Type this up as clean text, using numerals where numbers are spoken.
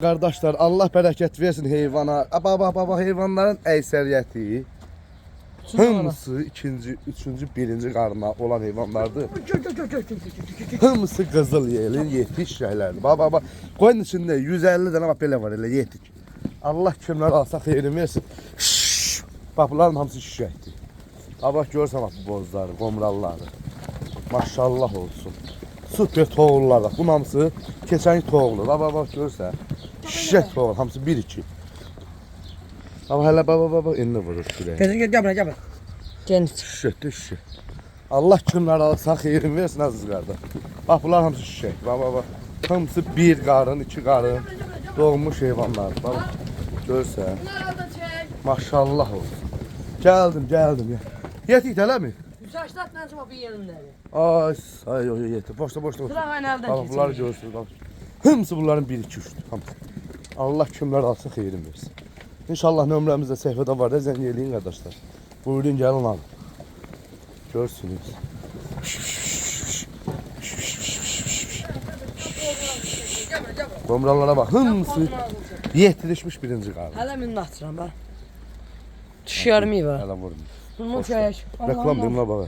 Kardeşler Allah bereket versin heyvana. Baba heyvanların əksəriyyəti hamısı ikinci, üçüncü, birinci qarına olan heyvanlardır. Hamısı qızıl yelin, yetiş şeylerdir. Baba qoyun içində 150 dənə bax belə var elə yetik. Allah kimlər alsa xeyrini versin. Bax bunların hamısı şişəkdir. Baba görürsən bax bu bozları, qomralları. Maşallah olsun. Süper toğullar da. Bunun hamısı keçən toğulu. Baba görürsən. Şişək toğul, hamısı 1-2. Ama hələ baba indi vurur şuraya. Gel buraya. Gel. Şişək. Allah kimlər alsa xeyrini versin aziz qardaş. Bax bunlar hamısı şişək. Baba. Hamısı bir qarın, iki qarın doğmuş heyvanlar. Baba görürsən. Maşallah olsun. Gəldim ya. Yetik eləmi? Saçlat məncə bir yerindədir. Ay yeti. Boşda. Sıra aynı əldən Baba bunları görürsünüz. Hamısı bunların 1-2-3'dür. Hamısı. Allah kimlər alsa xeyrini versin. İnşallah nömrəmizdə səhifədə var da zəng eləyin qardaşlar. Buyurun gəlin alın. Görsünüz. Qomralara bax. Hamısı yetişmiş birinci qarı. Hələ minni atıram bax. Düşürməyib ha. Hələ vurun. Bunu çək. Reklam deyim la baba.